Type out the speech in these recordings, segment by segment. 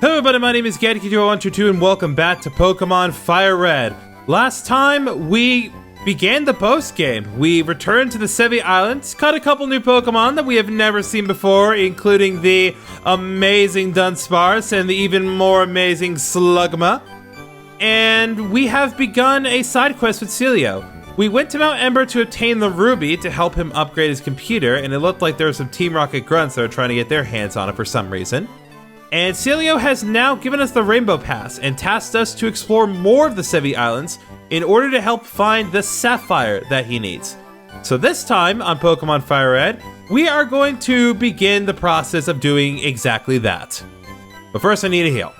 Hello everybody, my name is Gadget122 and welcome back to Pokémon Fire Red. Last time we began the post game. We returned to the Sevii Islands, caught a couple new Pokémon that we have never seen before, including the amazing Dunsparce and the even more amazing Slugma. And we have begun a side quest with Celio. We went to Mount Ember to obtain the Ruby to help him upgrade his computer, and it looked like there were some Team Rocket grunts that are trying to get their hands on it for some reason. And Celio has now given us the Rainbow Pass and tasked us to explore more of the Sevii Islands in order to help find the Sapphire that he needs. So this time on Pokémon Fire Red, we are going to begin the process of doing exactly that. But first I need a heal.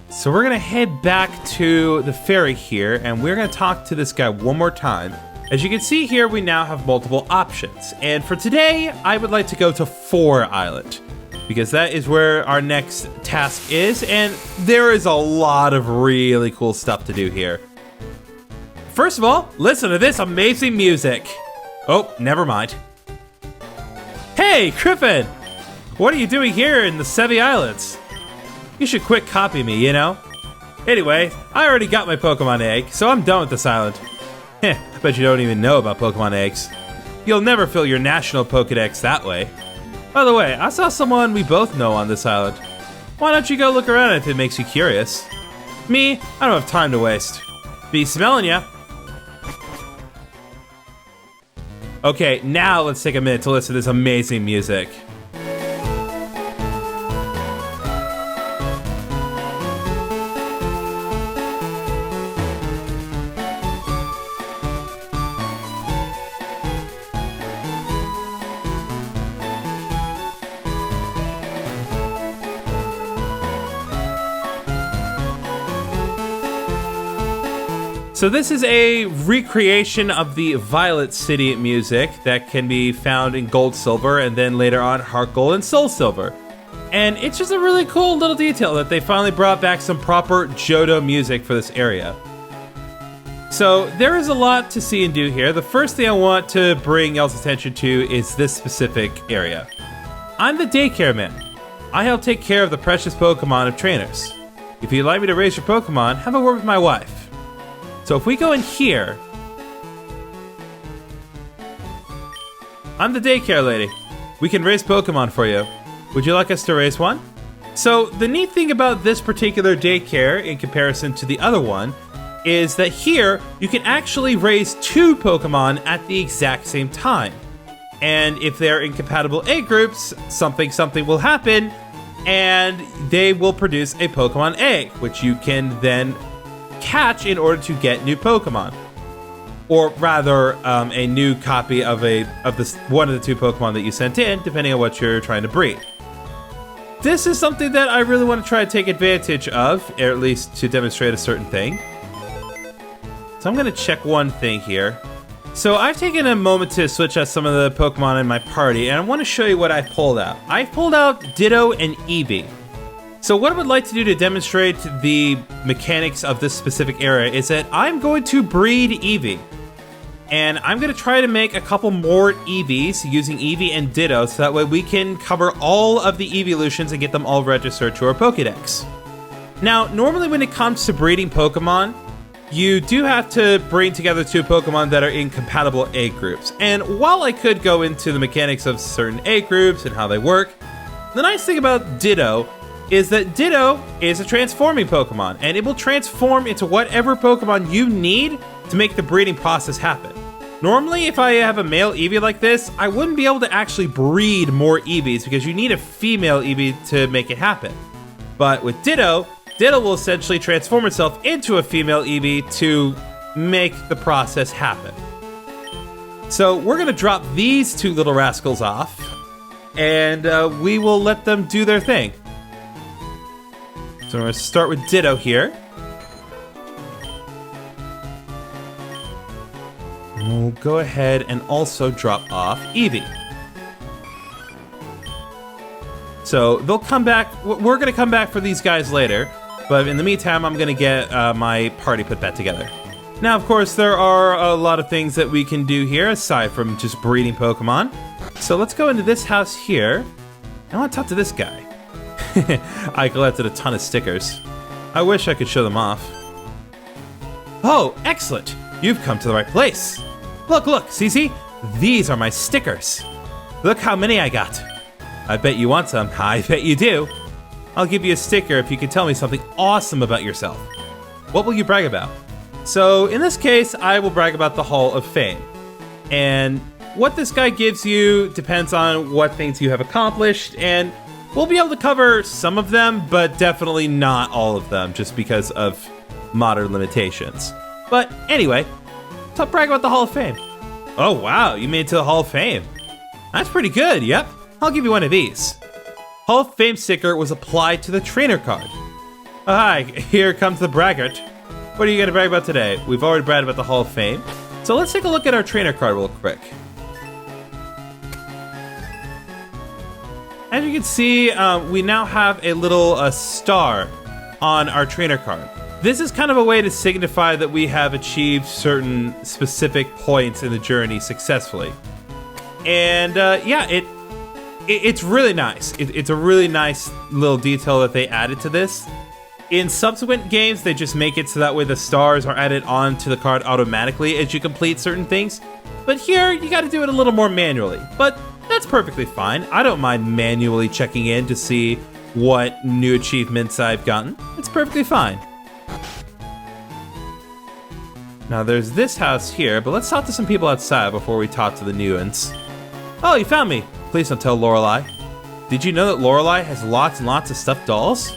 So we're gonna head back to the ferry here and we're gonna talk to this guy one more time. As you can see here, we now have multiple options. And for today, I would like to go to 4 Island, because that is where our next task is, and there is a lot of really cool stuff to do here. First of all, listen to this amazing music. Oh, never mind. Hey, Griffin! What are you doing here in the Sevii Islands? You should quit copying me, you know? Anyway, I already got my Pokemon egg, so I'm done with this island. Heh, I bet you don't even know about Pokemon eggs. You'll never fill your national Pokedex that way. By the way, I saw someone we both know on this island. Why don't you go look around if it makes you curious? Me, I don't have time to waste. Be smelling ya. Okay, now let's take a minute to listen to this amazing music. So this is a recreation of the Violet City music that can be found in Gold Silver and then later on Heart Gold and Soul Silver. And it's just a really cool little detail that they finally brought back some proper Johto music for this area. So there is a lot to see and do here. The first thing I want to bring y'all's attention to is this specific area. I'm the daycare man. I help take care of the precious Pokemon of trainers. If you'd like me to raise your Pokemon, have a word with my wife. So if we go in here, I'm the daycare lady. We can raise Pokemon for you. Would you like us to raise one? So the neat thing about this particular daycare in comparison to the other one is that here you can actually raise 2 Pokemon at the exact same time. And if they're incompatible egg groups, something will happen and they will produce a Pokemon egg, which you can then catch in order to get new Pokemon, or rather a new copy of one of the 2 Pokemon that you sent in, depending on what you're trying to breed. This is something that I really want to try to take advantage of, or at least to demonstrate a certain thing. So I'm going to check one thing here. So I've taken a moment to switch out some of the Pokemon in my party, and I want to show you what I pulled out. I pulled out Ditto and Eevee. So what I would like to do to demonstrate the mechanics of this specific area is that I'm going to breed Eevee. And I'm going to try to make a couple more Eevees using Eevee and Ditto so that way we can cover all of the evolutions and get them all registered to our Pokédex. Now, normally when it comes to breeding Pokemon, you do have to bring together 2 Pokemon that are in compatible egg groups. And while I could go into the mechanics of certain egg groups and how they work, the nice thing about Ditto is that Ditto is a transforming Pokemon, and it will transform into whatever Pokemon you need to make the breeding process happen. Normally, if I have a male Eevee like this, I wouldn't be able to actually breed more Eevees because you need a female Eevee to make it happen. But with Ditto, Ditto will essentially transform itself into a female Eevee to make the process happen. So we're gonna drop these 2 little rascals off, and we will let them do their thing. So we're going to start with Ditto here. And we'll go ahead and also drop off Eevee. So they'll come back. We're going to come back for these guys later. But in the meantime, I'm going to get my party put back together. Now, of course, there are a lot of things that we can do here aside from just breeding Pokemon. So let's go into this house here. I want to talk to this guy. I collected a ton of stickers. I wish I could show them off. Oh, excellent! You've come to the right place. Look, Sevii, these are my stickers. Look how many I got. I bet you want some. I bet you do. I'll give you a sticker if you can tell me something awesome about yourself. What will you brag about? So in this case, I will brag about the Hall of Fame. And what this guy gives you depends on what things you have accomplished, and we'll be able to cover some of them, but definitely not all of them, just because of modern limitations. But anyway, let's brag about the Hall of Fame. Oh wow, you made it to the Hall of Fame. That's pretty good, yep. I'll give you one of these. Hall of Fame sticker was applied to the trainer card. Oh, hi, here comes the braggart. What are you gonna brag about today? We've already bragged about the Hall of Fame. So let's take a look at our trainer card real quick. As you can see, we now have a little star on our trainer card. This is kind of a way to signify that we have achieved certain specific points in the journey successfully. And yeah, it's really nice. It's a really nice little detail that they added to this. In subsequent games, they just make it so that way the stars are added onto the card automatically as you complete certain things. But here, you gotta do it a little more manually. But that's perfectly fine. I don't mind manually checking in to see what new achievements I've gotten. It's perfectly fine. Now there's this house here, but let's talk to some people outside before we talk to the new ones. Oh, you found me! Please don't tell Lorelei. Did you know that Lorelei has lots and lots of stuffed dolls?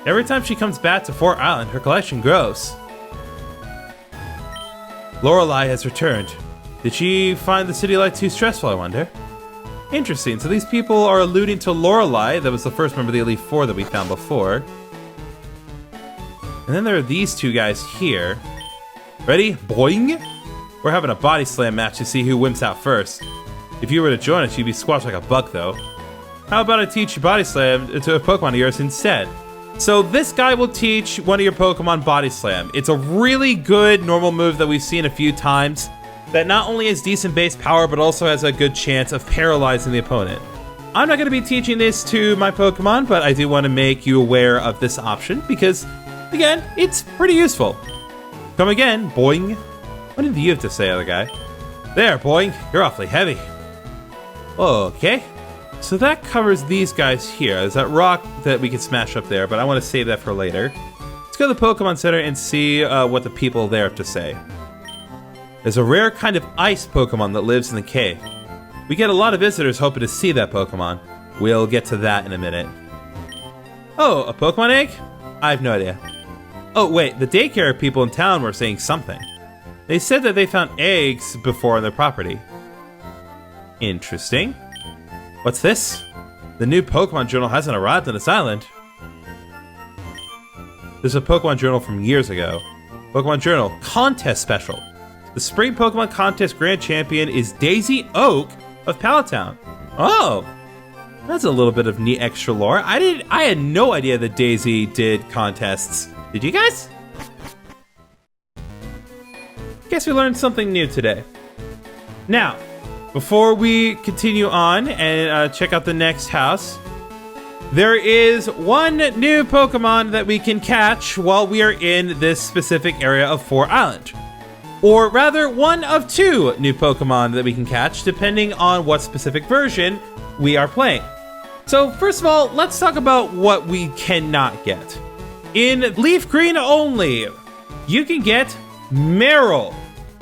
Every time she comes back to Fort Island, her collection grows. Lorelei has returned. Did she find the city life too stressful, I wonder? Interesting, so these people are alluding to Lorelei, that was the first member of the Elite Four that we found before. And then there are these two guys here. Ready? Boing! We're having a body slam match to see who wimps out first. If you were to join us, you'd be squashed like a bug, though. How about I teach you body slam to a Pokemon of yours instead? So this guy will teach one of your Pokemon Body Slam. It's a really good normal move that we've seen a few times that not only has decent base power, but also has a good chance of paralyzing the opponent. I'm not going to be teaching this to my Pokemon, but I do want to make you aware of this option because, again, it's pretty useful. Come again, boing. What did you have to say, other guy? There, boing, you're awfully heavy. Okay. So that covers these guys here. There's that rock that we can smash up there, but I want to save that for later. Let's go to the Pokemon Center and see what the people there have to say. There's a rare kind of ice Pokemon that lives in the cave. We get a lot of visitors hoping to see that Pokemon. We'll get to that in a minute. Oh, a Pokemon egg? I have no idea. Oh wait, the daycare people in town were saying something. They said that they found eggs before on their property. Interesting. What's this? The new Pokemon Journal hasn't arrived on this island. There's a Pokemon Journal from years ago. Pokemon Journal Contest Special. The Spring Pokemon Contest Grand Champion is Daisy Oak of Palatown. Oh, that's a little bit of neat extra lore. I had no idea that Daisy did contests. Did you guys? Guess we learned something new today. Now, before we continue on and check out the next house, there is one new Pokemon that we can catch while we are in this specific area of Fort Island. Or rather, one of two new Pokemon that we can catch, depending on what specific version we are playing. So first of all, let's talk about what we cannot get. In Leaf Green only, you can get Meryl.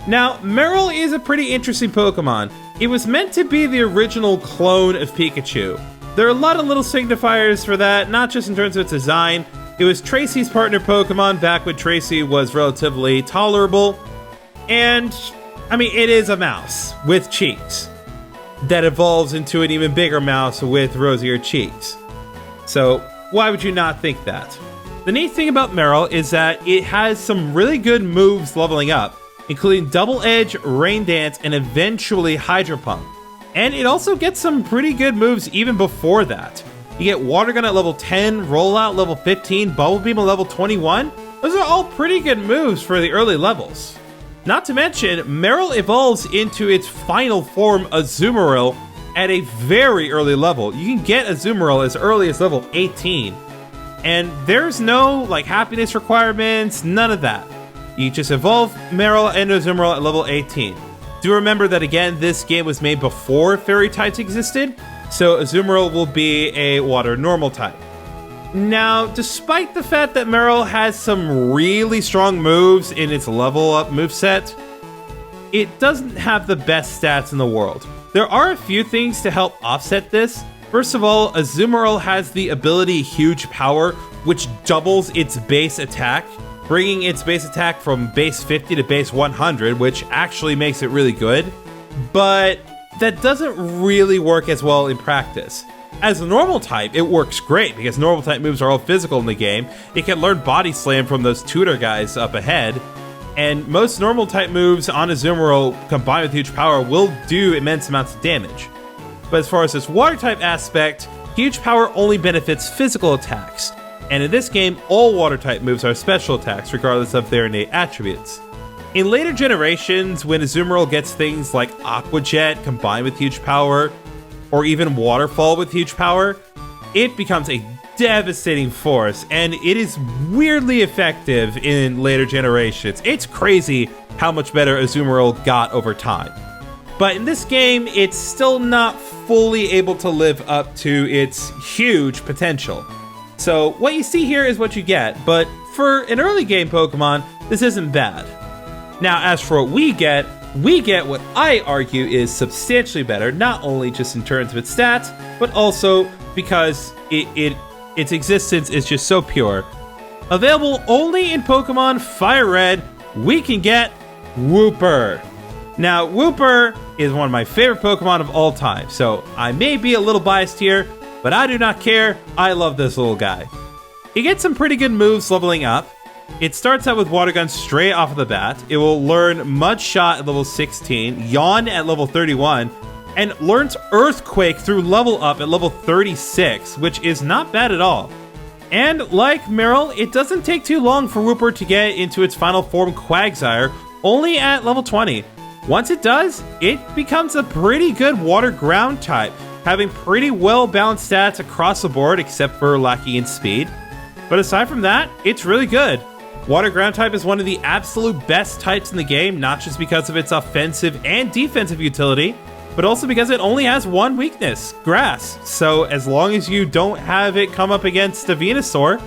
Now, Meryl is a pretty interesting Pokemon. It was meant to be the original clone of Pikachu. There are a lot of little signifiers for that, not just in terms of its design. It was Tracy's partner Pokemon back when Tracy was relatively tolerable. And, I mean, it is a mouse with cheeks that evolves into an even bigger mouse with rosier cheeks. So, why would you not think that? The neat thing about Meryl is that it has some really good moves leveling up, including Double Edge, Rain Dance, and eventually Hydro Pump. And it also gets some pretty good moves even before that. You get Water Gun at level 10, Rollout level 15, Bubble Beam at level 21. Those are all pretty good moves for the early levels. Not to mention, Meryl evolves into its final form, Azumarill, at a very early level. You can get Azumarill as early as level 18. And there's no like happiness requirements, none of that. You just evolve Marill and Azumarill at level 18. Do remember that again, this game was made before fairy types existed, so Azumarill will be a water normal type. Now, despite the fact that Marill has some really strong moves in its level up moveset, it doesn't have the best stats in the world. There are a few things to help offset this. First of all, Azumarill has the ability Huge Power, which doubles its base attack, bringing its base attack from base 50 to base 100, which actually makes it really good. But that doesn't really work as well in practice. As a normal type, it works great because normal type moves are all physical in the game. It can learn Body Slam from those tutor guys up ahead. And most normal type moves on Azumarill combined with Huge Power will do immense amounts of damage. But as far as this water type aspect, Huge Power only benefits physical attacks. And in this game, all water type moves are special attacks regardless of their innate attributes. In later generations, when Azumarill gets things like Aqua Jet combined with Huge Power, or even Waterfall with Huge Power, it becomes a devastating force, and it is weirdly effective in later generations. It's crazy how much better Azumarill got over time. But in this game, it's still not fully able to live up to its huge potential. So what you see here is what you get, but for an early game Pokemon, this isn't bad. Now, as for what we get what I argue is substantially better, not only just in terms of its stats, but also because its existence is just so pure. Available only in Pokemon Fire Red, we can get Wooper. Now, Wooper is one of my favorite Pokemon of all time, so I may be a little biased here, but I do not care. I love this little guy. He gets some pretty good moves leveling up. It starts out with Water Gun straight off of the bat. It will learn Mud Shot at level 16, Yawn at level 31, and learns Earthquake through level up at level 36, which is not bad at all. And like Marill, it doesn't take too long for Wooper to get into its final form Quagsire, only at level 20. Once it does, it becomes a pretty good water ground type, having pretty well balanced stats across the board except for lacking in speed. But aside from that, it's really good. Water ground type is one of the absolute best types in the game, not just because of its offensive and defensive utility, but also because it only has one weakness, grass. So as long as you don't have it come up against a Venusaur,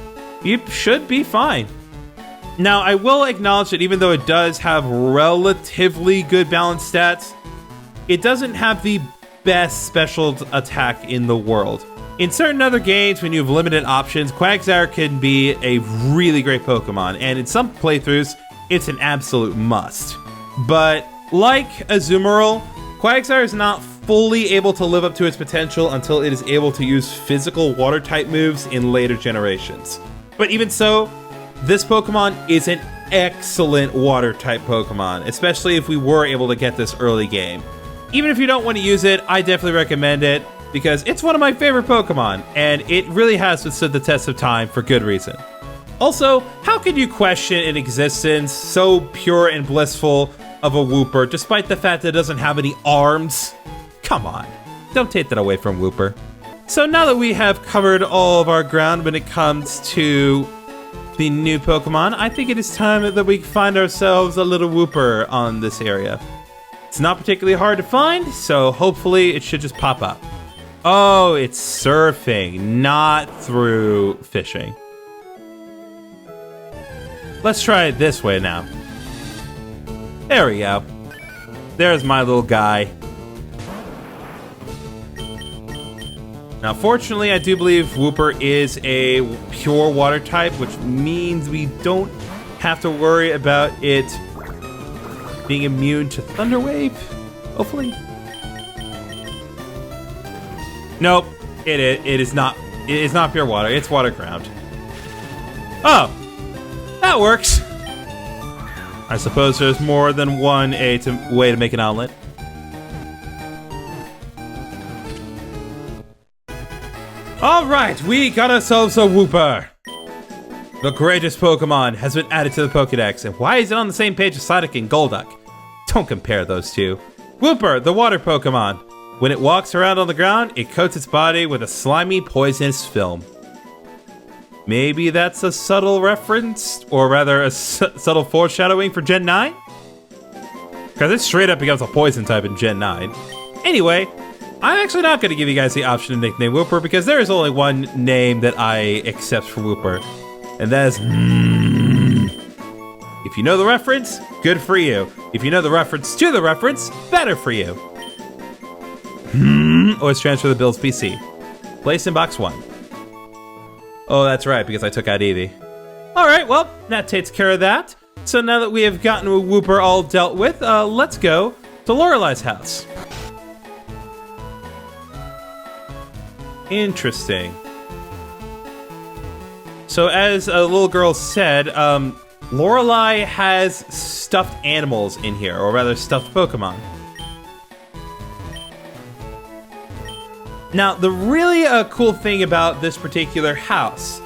you should be fine. Now, I will acknowledge that even though it does have relatively good balanced stats, it doesn't have the best special attack in the world. In certain other games, when you have limited options, Quagsire can be a really great Pokemon, and in some playthroughs, it's an absolute must. But like Azumarill, Quagsire is not fully able to live up to its potential until it is able to use physical water-type moves in later generations. But even so, this Pokemon is an excellent water-type Pokemon, especially if we were able to get this early game. Even if you don't want to use it, I definitely recommend it, because it's one of my favorite Pokemon, and it really has withstood the test of time for good reason. Also, how can you question an existence so pure and blissful of a Wooper, despite the fact that it doesn't have any arms? Come on, don't take that away from Wooper. So now that we have covered all of our ground when it comes to the new Pokemon, I think it is time that we find ourselves a little Wooper on this area. It's not particularly hard to find, so hopefully it should just pop up. Oh, it's surfing, not through fishing. Let's try it this way now. There we go. There's my little guy. Now, fortunately, I do believe Wooper is a pure water type, which means we don't have to worry about it being immune to Thunder Wave, hopefully. Nope, it is not. It is not pure water. It's water ground. Oh, that works. I suppose there's more than one way to make an omelet. All right, we got ourselves a Wooper. The greatest Pokemon has been added to the Pokédex, and why is it on the same page as Psyduck and Golduck? Don't compare those two. Wooper, the water Pokemon. When it walks around on the ground, it coats its body with a slimy, poisonous film. Maybe that's a subtle reference, or rather a subtle foreshadowing for Gen 9? Because it straight up becomes a poison type in Gen 9. Anyway, I'm actually not going to give you guys the option to nickname Wooper because there is only one name that I accept for Wooper, and that is If you know the reference, good for you. If you know the reference to the reference, better for you. Always transfer the Bill's PC. Place in box 1. Oh, that's right, because I took out Eevee. Alright, well, that takes care of that. So now that we have gotten Wooper all dealt with, let's go to Lorelai's house. Interesting. So as a little girl said, Lorelai has stuffed animals in here, or rather stuffed Pokemon. Now, the really cool thing about this particular house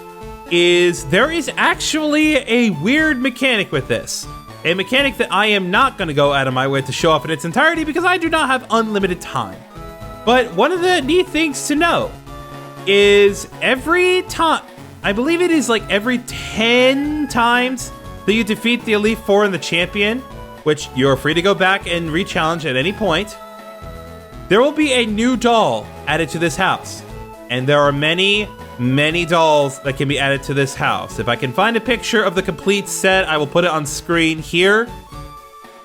is there is actually a weird mechanic with this. A mechanic that I am not going to go out of my way to show off in its entirety because I do not have unlimited time. But one of the neat things to know is every time, I believe it is like every 10 times that you defeat the Elite Four and the champion, which you're free to go back and re-challenge at any point, there will be a new doll added to this house. And there are many, many dolls that can be added to this house. If I can find a picture of the complete set, I will put it on screen here.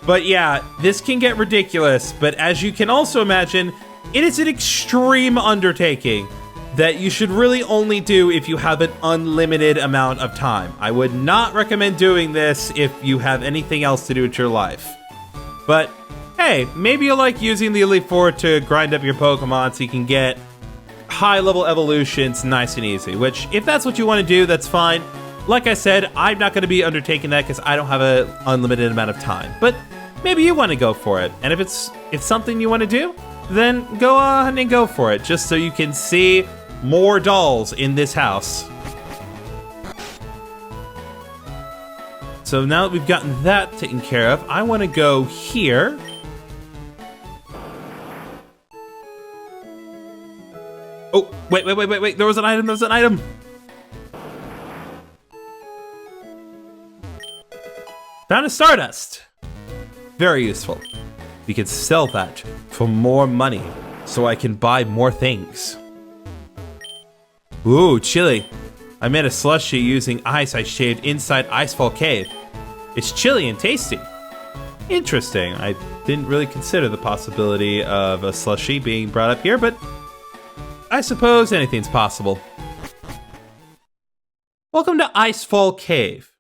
But yeah, this can get ridiculous. But as you can also imagine, it is an extreme undertaking that you should really only do if you have an unlimited amount of time. I would not recommend doing this if you have anything else to do with your life. But hey, maybe you like using the Elite Four to grind up your Pokemon so you can get high-level evolutions nice and easy, which, if that's what you want to do, that's fine. Like I said, I'm not going to be undertaking that because I don't have an unlimited amount of time. But maybe you want to go for it. And if it's something you want to do, then go on and go for it, just so you can see more dolls in this house. So now that we've gotten that taken care of, I want to go here. Oh, wait. There was an item. Found a Stardust. Very useful. We can sell that for more money so I can buy more things. Ooh, chilly. I made a slushie using ice I shaved inside Icefall Cave. It's chilly and tasty. Interesting. I didn't really consider the possibility of a slushie being brought up here, but I suppose anything's possible. Welcome to Icefall Cave.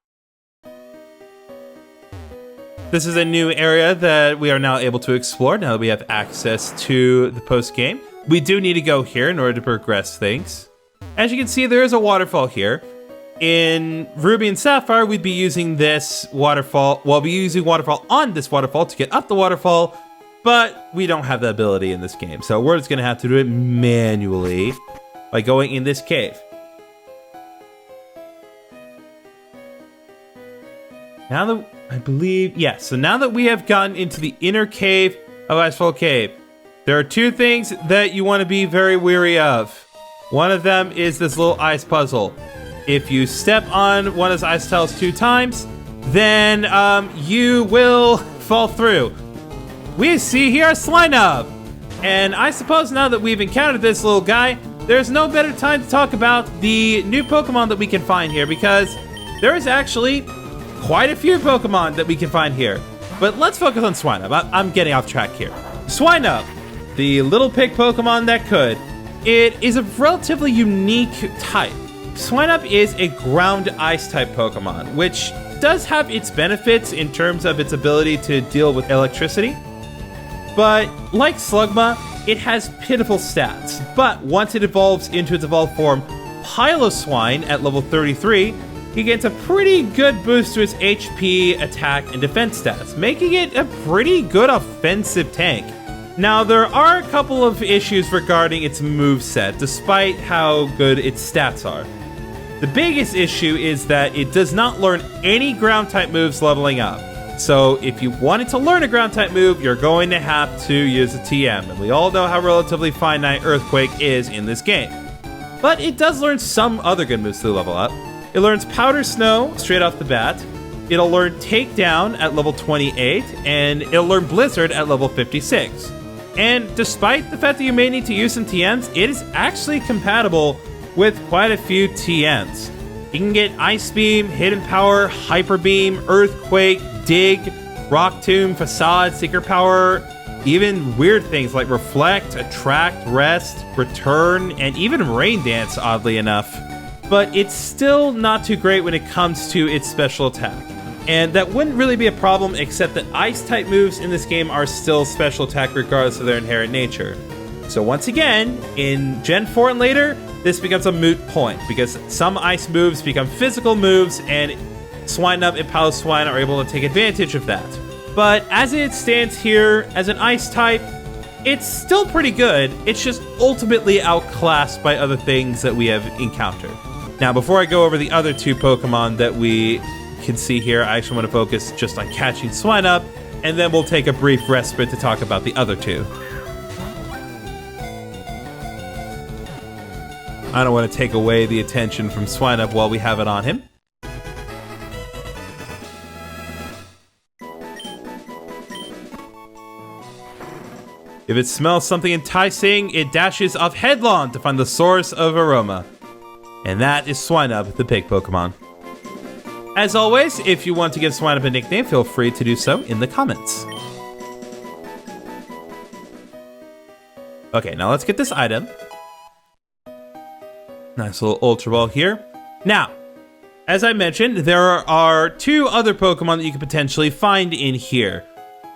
This is a new area that we are now able to explore now that we have access to the post-game. We do need to go here in order to progress things. As you can see, there is a waterfall here. In Ruby and Sapphire, we'd be using this waterfall. We'll be using waterfall on this waterfall to get up the waterfall, but we don't have the ability in this game. So we're just going to have to do it manually by going in this cave. Now that I believe, yes. So now that we have gotten into the inner cave of Icefall Cave, there are two things that you want to be very wary of. One of them is this little ice puzzle. If you step on one of those ice tiles 2 times, then you will fall through. We see here a Swinub. And I suppose now that we've encountered this little guy, there's no better time to talk about the new Pokemon that we can find here, because there is actually quite a few Pokemon that we can find here. But let's focus on Swinub. I'm getting off track here. Swinub, the little pig Pokemon that could. It is a relatively unique type. Swinub is a ground ice type Pokemon, which does have its benefits in terms of its ability to deal with electricity. But like Slugma, it has pitiful stats. But once it evolves into its evolved form, Piloswine at level 33, he gets a pretty good boost to its HP, attack, and defense stats, making it a pretty good offensive tank. Now, there are a couple of issues regarding its moveset, despite how good its stats are. The biggest issue is that it does not learn any ground-type moves leveling up. So if you wanted to learn a ground-type move, you're going to have to use a TM, and we all know how relatively finite Earthquake is in this game. But it does learn some other good moves to level up. It learns Powder Snow straight off the bat. It'll learn Takedown at level 28, and it'll learn Blizzard at level 56. And despite the fact that you may need to use some TMs, it is actually compatible with quite a few TMs. You can get Ice Beam, Hidden Power, Hyper Beam, Earthquake, Dig, Rock Tomb, Facade, Secret Power, even weird things like Reflect, Attract, Rest, Return, and even Rain Dance, oddly enough. But it's still not too great when it comes to its special attack. And that wouldn't really be a problem, except that Ice-type moves in this game are still special attack regardless of their inherent nature. So once again, in Gen 4 and later, this becomes a moot point, because some Ice moves become physical moves, and Swinub and Piloswine are able to take advantage of that. But as it stands here, as an Ice-type, it's still pretty good, it's just ultimately outclassed by other things that we have encountered. Now, before I go over the other two Pokemon that we can see here, I actually want to focus just on catching Swinub, and then we'll take a brief respite to talk about the other two. I don't want to take away the attention from Swinub while we have it on him. If it smells something enticing, it dashes off headlong to find the source of aroma. And that is Swinub, the pig Pokemon. As always, if you want to give Swinub a nickname, feel free to do so in the comments. Okay, now let's get this item. Nice little Ultra Ball here. Now, as I mentioned, there are two other Pokemon that you can potentially find in here.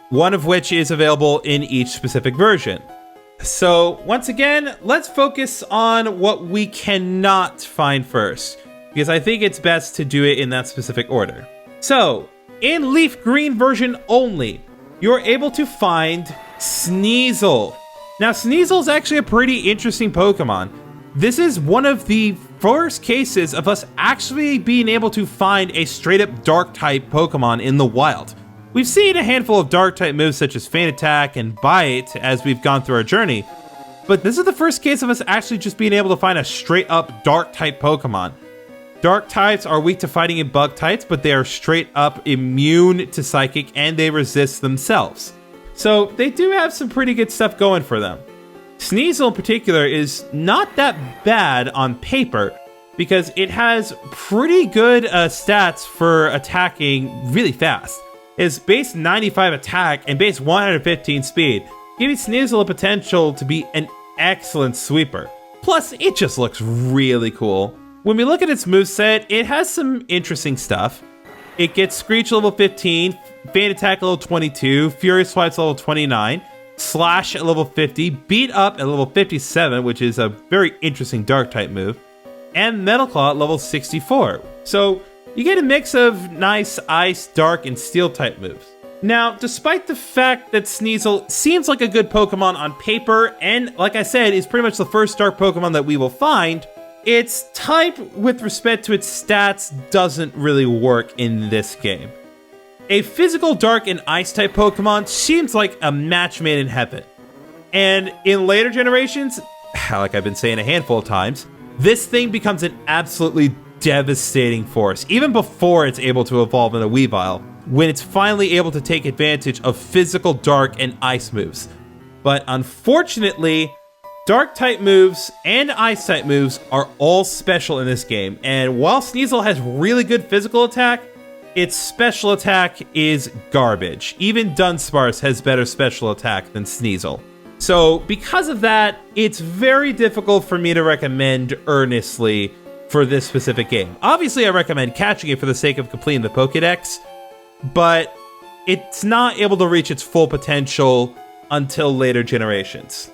One of which is available in each specific version. So, once again, let's focus on what we cannot find first, because I think it's best to do it in that specific order. So, in Leaf Green version only, you're able to find Sneasel. Now, Sneasel is actually a pretty interesting Pokemon. This is one of the first cases of us actually being able to find a straight-up Dark-type Pokemon in the wild. We've seen a handful of Dark-type moves such as Feint Attack and Bite as we've gone through our journey, but this is the first case of us actually just being able to find a straight-up Dark-type Pokemon. Dark types are weak to fighting in bug types, but they are straight-up immune to Psychic and they resist themselves. So they do have some pretty good stuff going for them. Sneasel in particular is not that bad on paper, because it has pretty good stats for attacking really fast. Its base 95 attack and base 115 speed, giving Sneasel a potential to be an excellent sweeper. Plus, it just looks really cool. When we look at its moveset, it has some interesting stuff. It gets Screech level 15, Feint Attack level 22, Furious Swipes level 29, Slash at level 50, Beat Up at level 57, which is a very interesting Dark-type move, and Metal Claw at level 64. So, you get a mix of nice Ice, Dark, and Steel-type moves. Now, despite the fact that Sneasel seems like a good Pokemon on paper, and like I said, is pretty much the first Dark Pokemon that we will find, its type with respect to its stats doesn't really work in this game. A physical Dark and Ice-type Pokemon seems like a match made in heaven. And in later generations, like I've been saying a handful of times, this thing becomes an absolutely devastating force, even before it's able to evolve in a Weavile, when it's finally able to take advantage of physical Dark and Ice moves. But unfortunately, Dark-type moves and Ice-type moves are all special in this game, and while Sneasel has really good physical attack, its special attack is garbage. Even Dunsparce has better special attack than Sneasel. So, because of that, it's very difficult for me to recommend earnestly for this specific game. Obviously, I recommend catching it for the sake of completing the Pokédex, but it's not able to reach its full potential until later generations.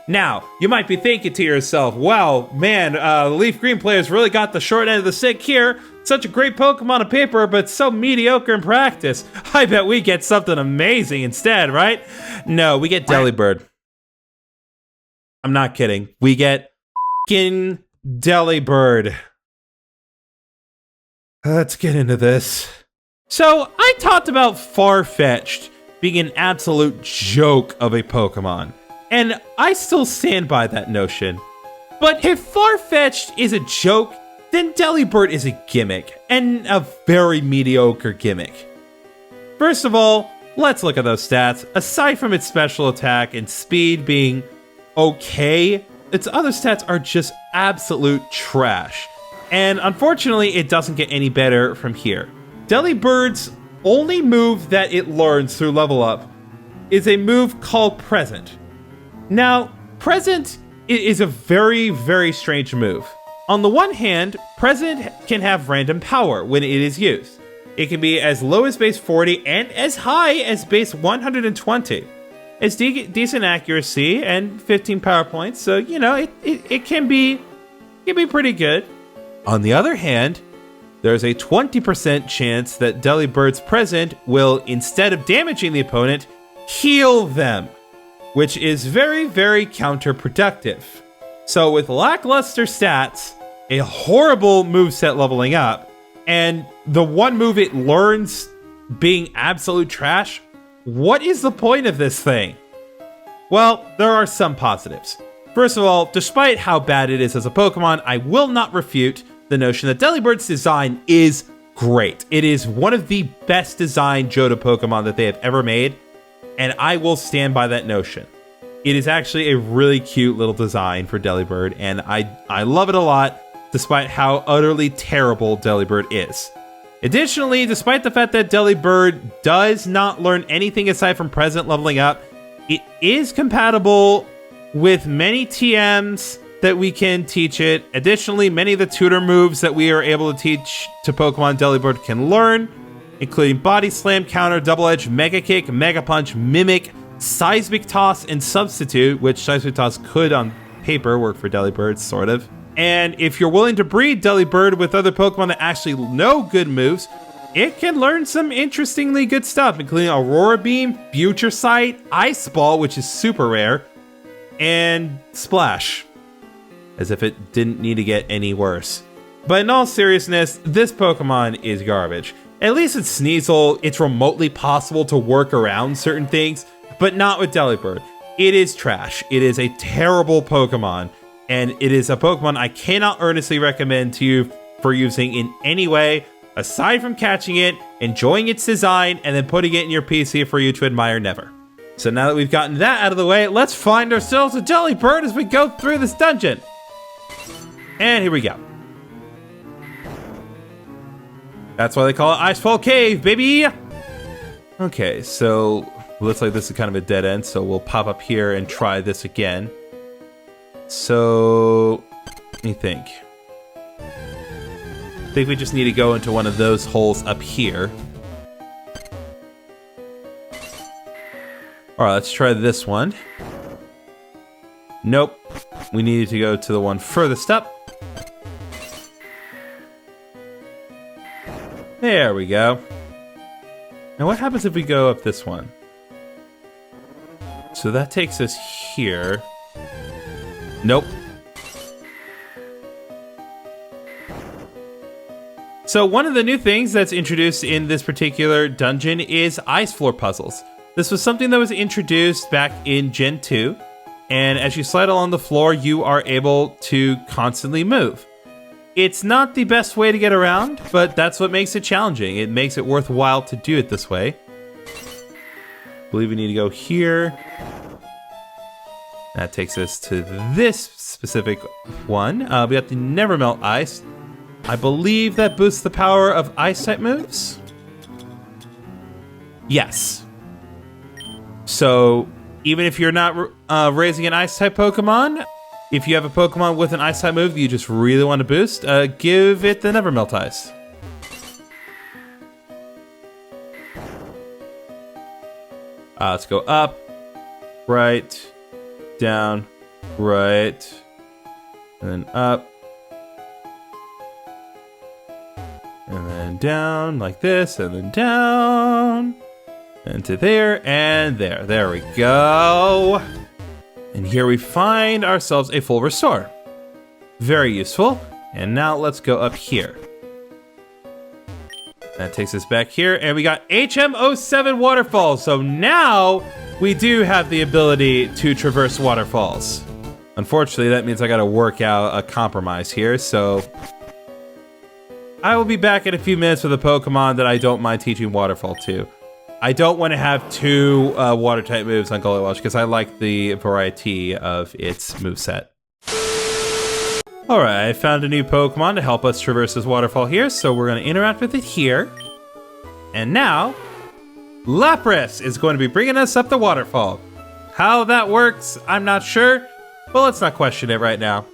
Now, you might be thinking to yourself, wow, man, the Leaf Green players really got the short end of the stick here. Such a great Pokemon on paper, but so mediocre in practice. I bet we get something amazing instead, right? No, we get Delibird. I'm not kidding. We get f***ing Delibird. Let's get into this. So, I talked about Farfetch'd being an absolute joke of a Pokemon, and I still stand by that notion. But if Farfetch'd is a joke, then Delibird is a gimmick, and a very mediocre gimmick. First of all, let's look at those stats. Aside from its special attack and speed being okay, its other stats are just absolute trash. And unfortunately, it doesn't get any better from here. Delibird's only move that it learns through level up is a move called Present. Now, Present is a very, very strange move. On the one hand, Present can have random power when it is used. It can be as low as base 40 and as high as base 120. It's decent accuracy and 15 power points, so you know it can be pretty good. On the other hand, there's a 20% chance that Delibird's Present will, instead of damaging the opponent, heal them, which is very, very counterproductive. So with lackluster stats, a horrible moveset leveling up, and the one move it learns being absolute trash, what is the point of this thing? Well, there are some positives. First of all, despite how bad it is as a Pokemon, I will not refute the notion that Delibird's design is great. It is one of the best designed Johto Pokemon that they have ever made, and I will stand by that notion. It is actually a really cute little design for Delibird, and I love it a lot, despite how utterly terrible Delibird is. Additionally, despite the fact that Delibird does not learn anything aside from Present leveling up, it is compatible with many TMs that we can teach it. Additionally, many of the tutor moves that we are able to teach to Pokemon Delibird can learn, including Body Slam, Counter, Double Edge, Mega Kick, Mega Punch, Mimic, Seismic Toss, and Substitute, which Seismic Toss could on paper work for Delibird, sort of. And if you're willing to breed Delibird with other Pokemon that actually know good moves, it can learn some interestingly good stuff, including Aurora Beam, Future Sight, Ice Ball, which is super rare, and Splash. As if it didn't need to get any worse. But in all seriousness, this Pokemon is garbage. At least with Sneasel, it's remotely possible to work around certain things, but not with Delibird. It is trash. It is a terrible Pokemon, and it is a Pokemon I cannot earnestly recommend to you for using in any way, aside from catching it, enjoying its design, and then putting it in your PC for you to admire never. So now that we've gotten that out of the way, let's find ourselves a Delibird as we go through this dungeon. And here we go. That's why they call it Icefall Cave, baby! Okay, so looks like this is kind of a dead end, so we'll pop up here and try this again. So, let me think. I think we just need to go into one of those holes up here. Alright, let's try this one. Nope. We needed to go to the one furthest up. There we go. Now what happens if we go up this one? So that takes us here. Nope. So one of the new things that's introduced in this particular dungeon is ice floor puzzles. This was something that was introduced back in Gen 2, and as you slide along the floor, you are able to constantly move. It's not the best way to get around, but that's what makes it challenging. It makes it worthwhile to do it this way. I believe we need to go here. That takes us to this specific one. We got the Never Melt Ice. I believe that boosts the power of Ice-type moves. Yes. So, even if you're not raising an Ice-type Pokemon, if you have a Pokemon with an Ice-type move you just really want to boost, give it the Never Melt Ice. Let's go up, right, down, right, and then up, and then down like this, and then down, and to there, and there. There we go. And here we find ourselves a full restore. Very useful. And now let's go up here. That takes us back here, and we got HM07 waterfalls. So now we do have the ability to traverse waterfalls. Unfortunately, that means I gotta work out a compromise here, so I will be back in a few minutes with a Pokemon that I don't mind teaching waterfall to. I don't want to have two water-type moves on Gullywash because I like the variety of its moveset. Alright, I found a new Pokemon to help us traverse this waterfall here, so we're going to interact with it here. And now, Lapras is going to be bringing us up the waterfall. How that works, I'm not sure, but let's not question it right now.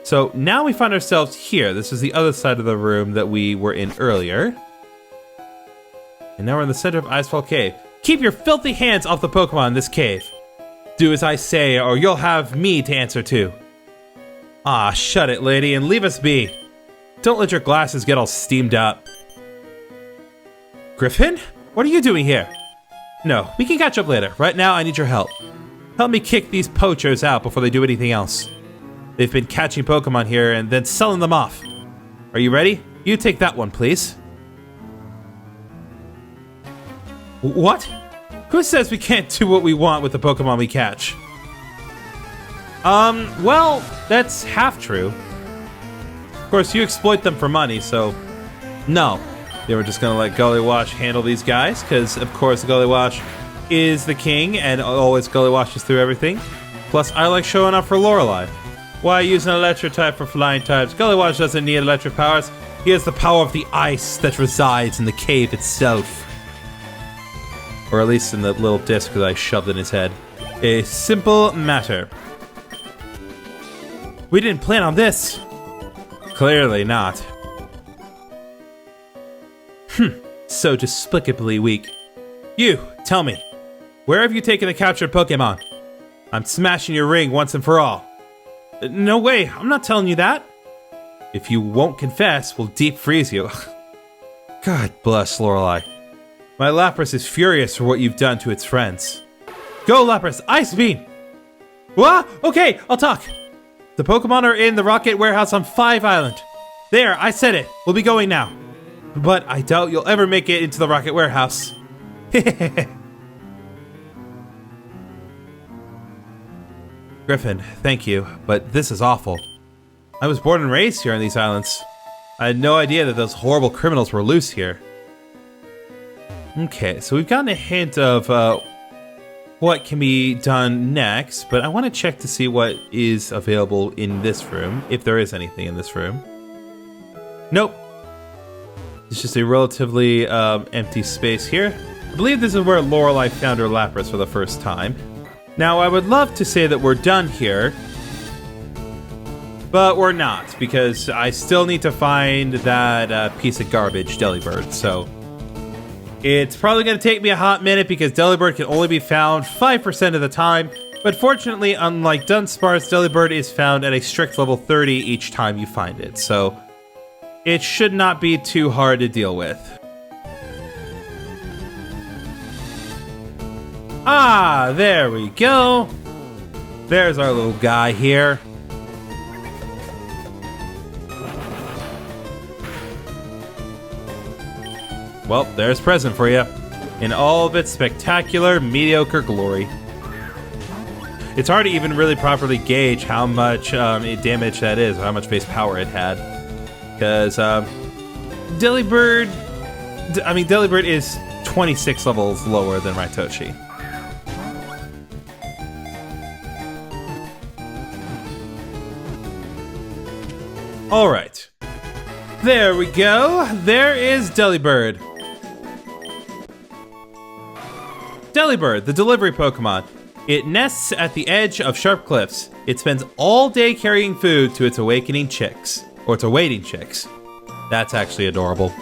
So now we find ourselves here. This is the other side of the room that we were in earlier. And now we're in the center of Icefall Cave. Keep your filthy hands off the Pokemon in this cave. Do as I say, or you'll have me to answer to. Ah, shut it, lady, and leave us be. Don't let your glasses get all steamed up. Griffin? What are you doing here? No, we can catch up later. Right now, I need your help. Help me kick these poachers out before they do anything else. They've been catching Pokemon here and then selling them off. Are you ready? You take that one, please. What? Who says we can't do what we want with the Pokemon we catch? Well, that's half true. Of course, you exploit them for money, so no. They were just gonna let Gullywash handle these guys, because of course Gullywash is the king and always Gullywashes through everything. Plus, I like showing off for Lorelei. Why use an electric type for flying types? Gullywash doesn't need electric powers. He has the power of the ice that resides in the cave itself. Or at least in the little disc that I shoved in his head. A simple matter. We didn't plan on this. Clearly not. So despicably weak. You, tell me, where have you taken the captured Pokemon? I'm smashing your ring once and for all. No way, I'm not telling you that. If you won't confess, we'll deep freeze you. God bless Lorelei. My Lapras is furious for what you've done to its friends. Go, Lapras! Ice Beam! What? Okay, I'll talk. The Pokemon are in the Rocket Warehouse on Sevii Island. There, I said it. We'll be going now. But I doubt you'll ever make it into the Rocket Warehouse. Griffin, thank you, but this is awful. I was born and raised here on these islands. I had no idea that those horrible criminals were loose here. Okay, so we've gotten a hint of what can be done next, but I want to check to see what is available in this room, if there is anything in this room. Nope. It's just a relatively empty space here. I believe this is where Lorelei found her Lapras for the first time. Now, I would love to say that we're done here, but we're not, because I still need to find that piece of garbage, Delibird, so it's probably going to take me a hot minute because Delibird can only be found 5% of the time, but fortunately, unlike Dunsparce, Delibird is found at a strict level 30 each time you find it, so it should not be too hard to deal with. Ah, there we go. There's our little guy here. Well, there's a present for you, in all of its spectacular, mediocre glory. It's hard to even really properly gauge how much damage that is, or how much base power it had. Because Delibird is 26 levels lower than Raitoshi. Alright. There we go. There is Delibird. Delibird, the delivery Pokemon. It nests at the edge of sharp cliffs. It spends all day carrying food to its awakening chicks. Or its awaiting chicks. That's actually adorable.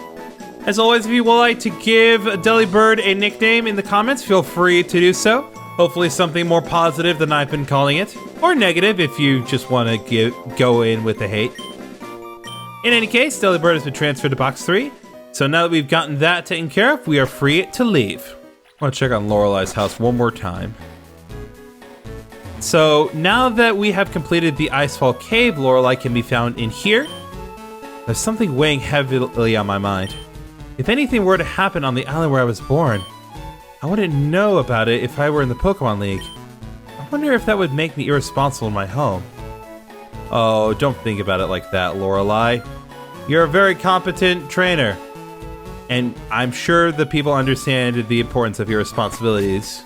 As always, if you would like to give Delibird a nickname in the comments, feel free to do so. Hopefully something more positive than I've been calling it. Or negative if you just want to go in with the hate. In any case, Delibird has been transferred to Box 3. So now that we've gotten that taken care of, we are free to leave. I want to check on Lorelei's house one more time. So now that we have completed the Icefall Cave, Lorelei can be found in here. There's something weighing heavily on my mind. If anything were to happen on the island where I was born, I wouldn't know about it if I were in the Pokemon League. I wonder if that would make me irresponsible in my home. Oh, don't think about it like that, Lorelei. You're a very competent trainer. And I'm sure the people understand the importance of your responsibilities.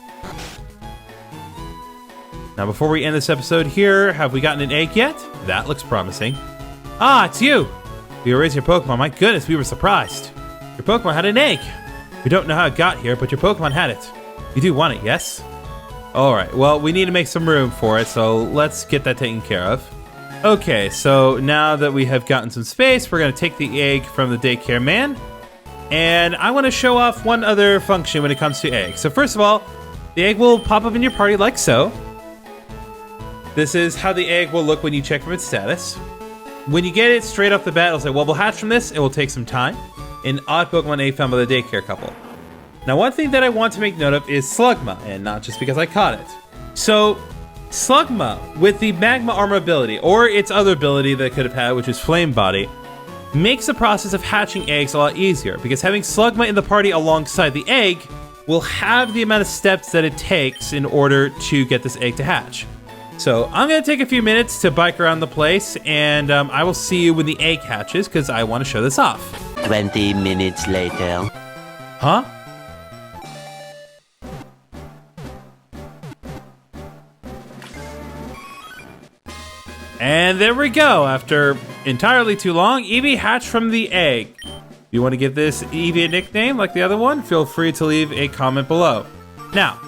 Now, before we end this episode here, have we gotten an egg yet? That looks promising. Ah, it's you! You raised your Pokemon. My goodness, we were surprised. Your Pokemon had an egg. We don't know how it got here, but your Pokemon had it. You do want it, yes? Alright, well, we need to make some room for it, so let's get that taken care of. Okay, so now that we have gotten some space, we're going to take the egg from the daycare man. And I want to show off one other function when it comes to eggs. So first of all, the egg will pop up in your party like so. This is how the egg will look when you check from its status. When you get it straight off the bat, it'll say, well, we'll hatch from this. It will take some time. An odd Pokemon egg found by the daycare couple. Now, one thing that I want to make note of is Slugma, and not just because I caught it. So, Slugma, with the Magma Armor ability, or its other ability that it could have had, which is Flame Body, makes the process of hatching eggs a lot easier, because having Slugma in the party alongside the egg will have the amount of steps that it takes in order to get this egg to hatch. So I'm going to take a few minutes to bike around the place, and I will see you when the egg hatches, because I want to show this off. 20 minutes later. Huh? And there we go. After entirely too long, Eevee hatched from the egg. If you want to give this Eevee a nickname like the other one, feel free to leave a comment below. Now,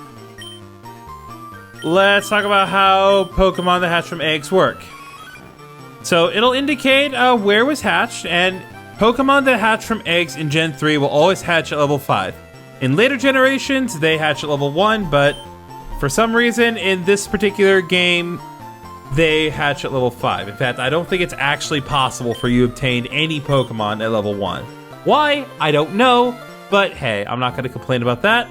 let's talk about how Pokemon that hatch from eggs work. So it'll indicate where it was hatched, and Pokemon that hatch from eggs in Gen 3 will always hatch at level 5. In later generations, they hatch at level 1, but for some reason in this particular game, they hatch at level 5. In fact, I don't think it's actually possible for you to obtain any Pokemon at level 1. Why? I don't know, but hey, I'm not going to complain about that.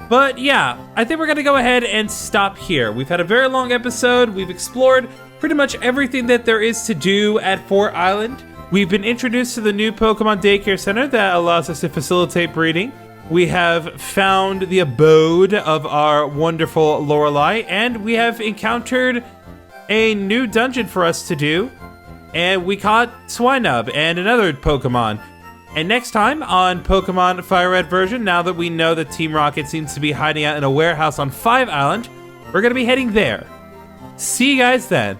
But yeah, I think we're going to go ahead and stop here. We've had a very long episode. We've explored pretty much everything that there is to do at Fort Island. We've been introduced to the new Pokemon Daycare Center that allows us to facilitate breeding. We have found the abode of our wonderful Lorelei, and we have encountered a new dungeon for us to do. And we caught Swinub and another Pokemon. And next time on Pokemon Fire Red version, now that we know that Team Rocket seems to be hiding out in a warehouse on 5 Island, we're going to be heading there. See you guys then.